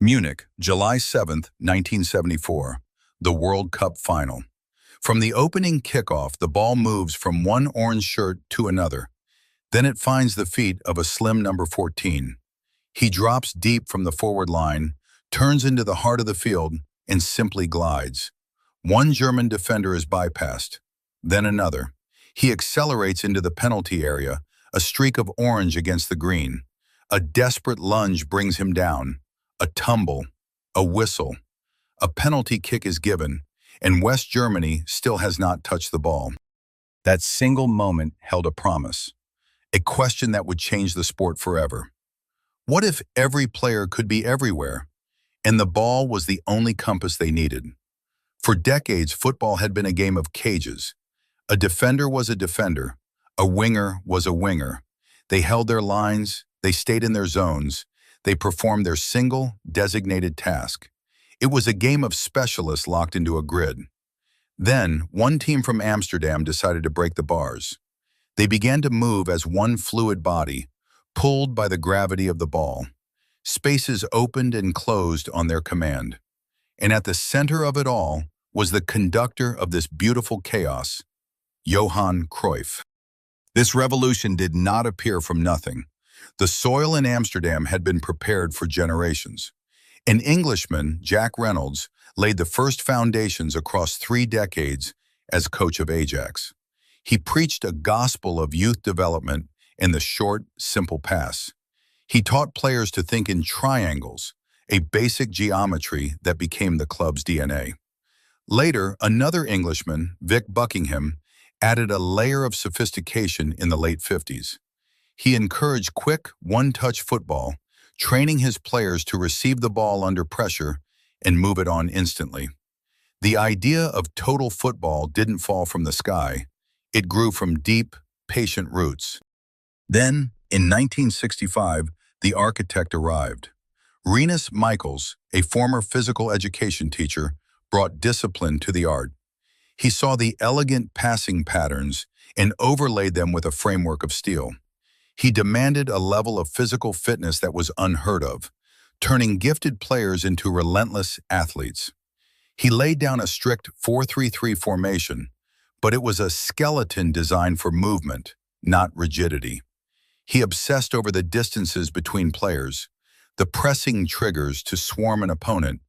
Munich, July 7, 1974, the World Cup final. From the opening kickoff, the ball moves from one orange shirt to another. Then it finds the feet of a slim number 14. He drops deep from the forward line, turns into the heart of the field, and simply glides. One German defender is bypassed, then another. He accelerates into the penalty area, a streak of orange against the green. A desperate lunge brings him down. A tumble, a whistle, a penalty kick is given, and West Germany still has not touched the ball. That single moment held a promise, a question that would change the sport forever. What if every player could be everywhere, and the ball was the only compass they needed? For decades, football had been a game of cages. A defender was a defender, a winger was a winger. They held their lines, they stayed in their zones, they performed their single, designated task. It was a game of specialists locked into a grid. Then, one team from Amsterdam decided to break the bars. They began to move as one fluid body, pulled by the gravity of the ball. Spaces opened and closed on their command. And at the center of it all was the conductor of this beautiful chaos, Johan Cruyff. This revolution did not appear from nothing. The soil in Amsterdam had been prepared for generations. An Englishman, Jack Reynolds, laid the first foundations across 3 decades as coach of Ajax. He preached a gospel of youth development in the short, simple pass. He taught players to think in triangles, a basic geometry that became the club's DNA. Later, another Englishman, Vic Buckingham, added a layer of sophistication in the late 50s. He encouraged quick, one-touch football, training his players to receive the ball under pressure and move it on instantly. The idea of total football didn't fall from the sky. It grew from deep, patient roots. Then, in 1965, the architect arrived. Rinus Michels, a former physical education teacher, brought discipline to the art. He saw the elegant passing patterns and overlaid them with a framework of steel. He demanded a level of physical fitness that was unheard of, turning gifted players into relentless athletes. He laid down a strict 4-3-3 formation, but it was a skeleton designed for movement, not rigidity. He obsessed over the distances between players, the pressing triggers to swarm an opponent,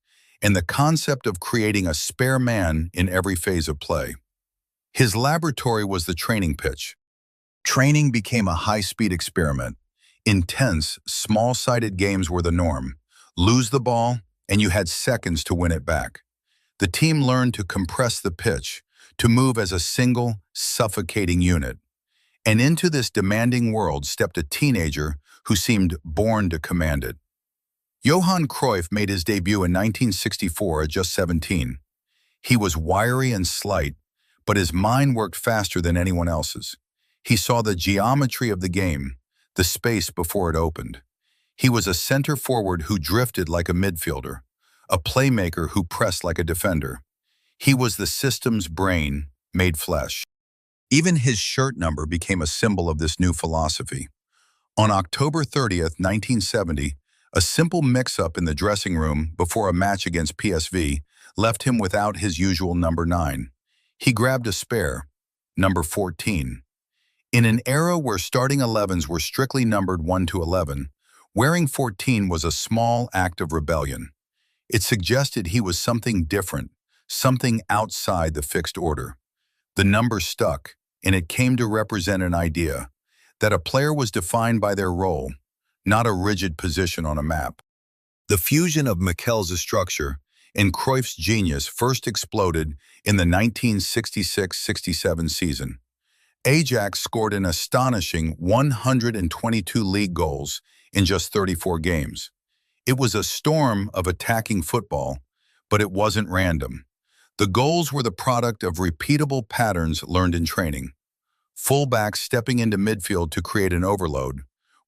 and the concept of creating a spare man in every phase of play. His laboratory was the training pitch. Training became a high-speed experiment. Intense, small-sided games were the norm. Lose the ball, and you had seconds to win it back. The team learned to compress the pitch, to move as a single, suffocating unit. And into this demanding world stepped a teenager who seemed born to command it. Johan Cruyff made his debut in 1964 at just 17. He was wiry and slight, but his mind worked faster than anyone else's. He saw the geometry of the game, the space before it opened. He was a center forward who drifted like a midfielder, a playmaker who pressed like a defender. He was the system's brain, made flesh. Even his shirt number became a symbol of this new philosophy. On October 30th, 1970, a simple mix-up in the dressing room before a match against PSV left him without his usual number 9. He grabbed a spare, number 14. In an era where starting 11s were strictly numbered 1 to 11, wearing 14 was a small act of rebellion. It suggested he was something different, something outside the fixed order. The number stuck, and it came to represent an idea, that a player was defined by their role, not a rigid position on a map. The fusion of Michels' structure and Cruyff's genius first exploded in the 1966-67 season. Ajax scored an astonishing 122 league goals in just 34 games. It was a storm of attacking football, but it wasn't random. The goals were the product of repeatable patterns learned in training. Fullbacks stepping into midfield to create an overload,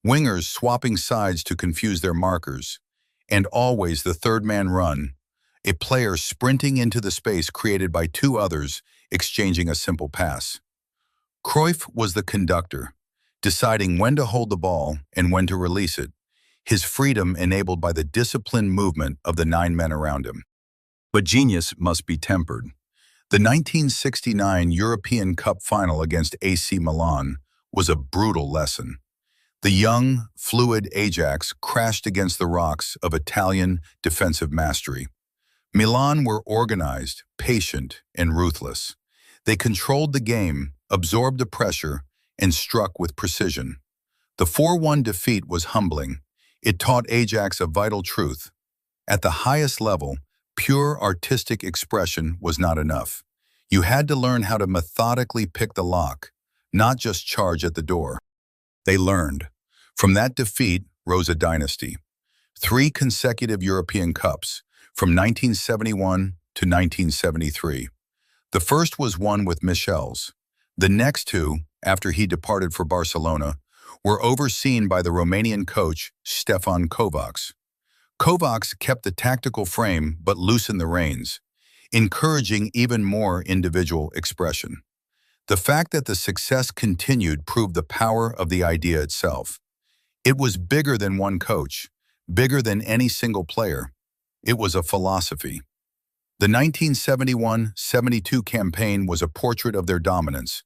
wingers swapping sides to confuse their markers, and always the third-man run, a player sprinting into the space created by 2 others exchanging a simple pass. Cruyff was the conductor, deciding when to hold the ball and when to release it. his freedom enabled by the disciplined movement of the 9 men around him. But genius must be tempered. The 1969 European Cup final against AC Milan was a brutal lesson. The young, fluid Ajax crashed against the rocks of Italian defensive mastery. Milan were organized, patient, and ruthless. They controlled the game, absorbed the pressure, and struck with precision. The 4-1 defeat was humbling. It taught Ajax a vital truth. At the highest level, pure artistic expression was not enough. You had to learn how to methodically pick the lock, not just charge at the door. They learned. From that defeat rose a dynasty. 3 consecutive European Cups, from 1971 to 1973. The first was won with Michel's. The next 2, after he departed for Barcelona, were overseen by the Romanian coach Stefan Kovacs. Kovacs kept the tactical frame but loosened the reins, encouraging even more individual expression. The fact that the success continued proved the power of the idea itself. It was bigger than one coach, bigger than any single player. It was a philosophy. The 1971-72 campaign was a portrait of their dominance.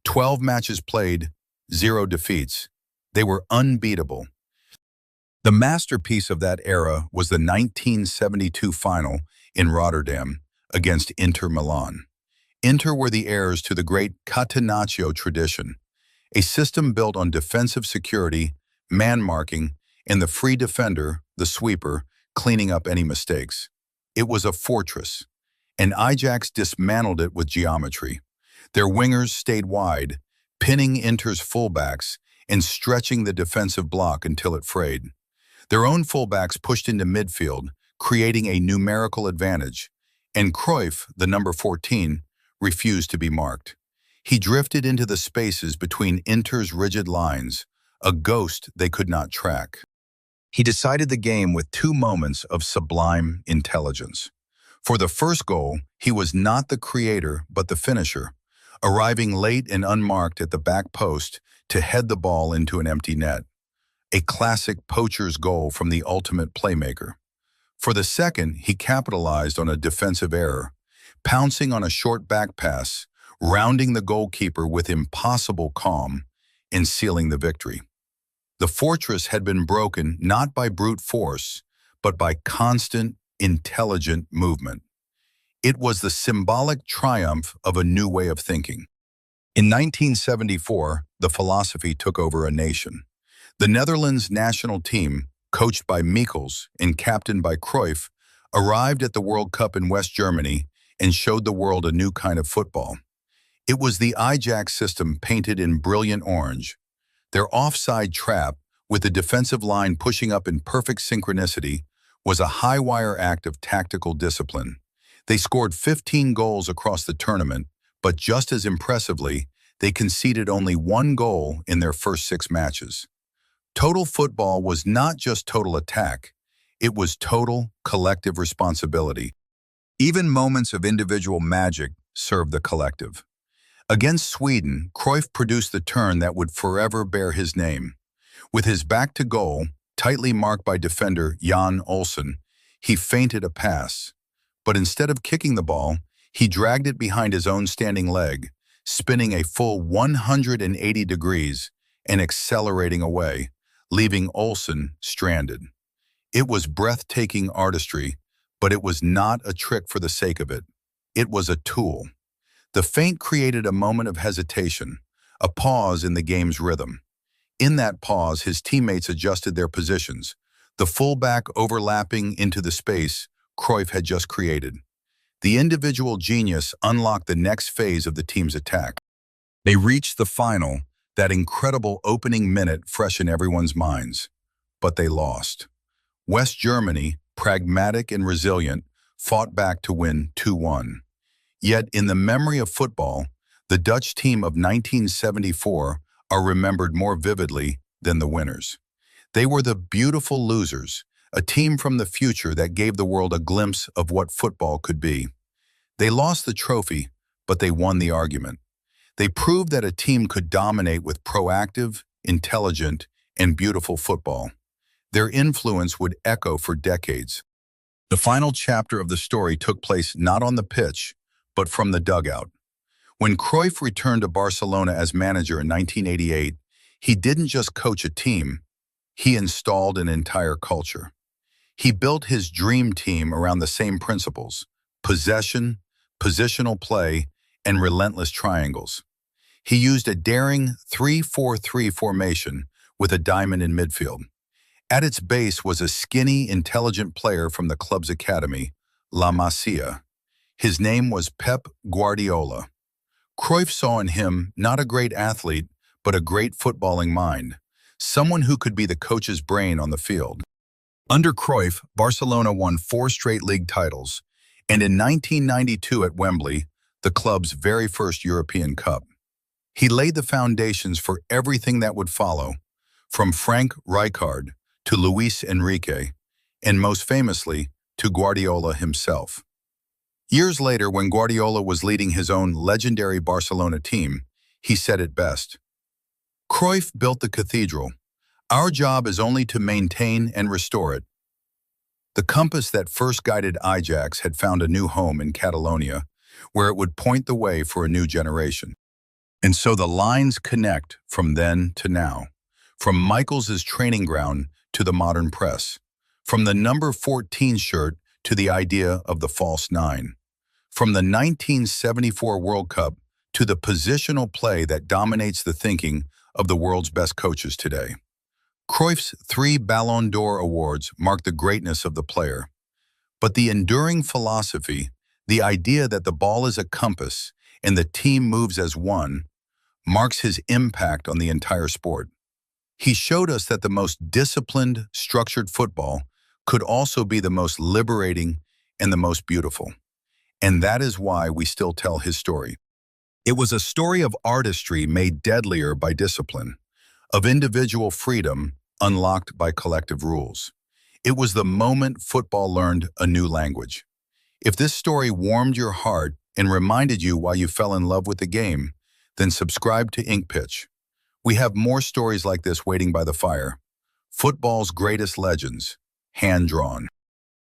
12 matches played, 0 defeats. They were unbeatable. The masterpiece of that era was the 1972 final in Rotterdam against Inter Milan. Inter were the heirs to the great Catenaccio tradition, a system built on defensive security, man-marking, and the free defender, the sweeper, cleaning up any mistakes. It was a fortress, and Ajax dismantled it with geometry. Their wingers stayed wide, pinning Inter's fullbacks and stretching the defensive block until it frayed. Their own fullbacks pushed into midfield, creating a numerical advantage, and Cruyff, the number 14, refused to be marked. He drifted into the spaces between Inter's rigid lines, a ghost they could not track. He decided the game with 2 moments of sublime intelligence. For the first goal, he was not the creator but the finisher, arriving late and unmarked at the back post to head the ball into an empty net. A classic poacher's goal from the ultimate playmaker. For the second, he capitalized on a defensive error, pouncing on a short back pass, rounding the goalkeeper with impossible calm, and sealing the victory. The fortress had been broken not by brute force, but by constant, intelligent movement. It was the symbolic triumph of a new way of thinking. In 1974, the philosophy took over a nation. The Netherlands national team, coached by Michels and captained by Cruyff, arrived at the World Cup in West Germany and showed the world a new kind of football. It was the Ajax system painted in brilliant orange. Their offside trap, with the defensive line pushing up in perfect synchronicity, was a high-wire act of tactical discipline. They scored 15 goals across the tournament, but just as impressively, they conceded only 1 goal in their first 6 matches. Total football was not just total attack, it was total collective responsibility. Even moments of individual magic served the collective. Against Sweden, Cruyff produced the turn that would forever bear his name. With his back to goal, tightly marked by defender Jan Olsen, he feinted a pass. But instead of kicking the ball, he dragged it behind his own standing leg, spinning a full 180 degrees and accelerating away, leaving Olsen stranded. It was breathtaking artistry, but it was not a trick for the sake of it. It was a tool. The feint created a moment of hesitation, a pause in the game's rhythm. In that pause, his teammates adjusted their positions, the fullback overlapping into the space Cruyff had just created. The individual genius unlocked the next phase of the team's attack. They reached the final, that incredible opening minute fresh in everyone's minds. But they lost. West Germany, pragmatic and resilient, fought back to win 2-1. Yet, in the memory of football, the Dutch team of 1974 are remembered more vividly than the winners. They were the beautiful losers, a team from the future that gave the world a glimpse of what football could be. They lost the trophy, but they won the argument. They proved that a team could dominate with proactive, intelligent, and beautiful football. their influence would echo for decades. The final chapter of the story took place not on the pitch, but from the dugout. When Cruyff returned to Barcelona as manager in 1988, he didn't just coach a team, he installed an entire culture. He built his dream team around the same principles: possession, positional play, and relentless triangles. He used a daring 3-4-3 formation with a diamond in midfield. At its base was a skinny, intelligent player from the club's academy, La Masia. His name was Pep Guardiola. Cruyff saw in him not a great athlete, but a great footballing mind, someone who could be the coach's brain on the field. Under Cruyff, Barcelona won 4 straight league titles, and in 1992 at Wembley, the club's very first European Cup. He laid the foundations for everything that would follow, from Frank Rijkaard to Luis Enrique, and most famously, to Guardiola himself. Years later, when Guardiola was leading his own legendary Barcelona team, he said it best: "Cruyff built the cathedral. Our job is only to maintain and restore it." The compass that first guided Ajax had found a new home in Catalonia, where it would point the way for a new generation. And so the lines connect from then to now, from Michaels' training ground to the modern press, from the number 14 shirt to the idea of the false 9, from the 1974 World Cup to the positional play that dominates the thinking of the world's best coaches today. Cruyff's 3 Ballon d'Or awards mark the greatness of the player, but the enduring philosophy, the idea that the ball is a compass and the team moves as one, marks his impact on the entire sport. He showed us that the most disciplined, structured football could also be the most liberating and the most beautiful. And that is why we still tell his story. It was a story of artistry made deadlier by discipline, of individual freedom unlocked by collective rules. It was the moment football learned a new language. If this story warmed your heart and reminded you why you fell in love with the game, then subscribe to Ink Pitch. We have more stories like this waiting by the fire. Football's greatest legends, hand-drawn.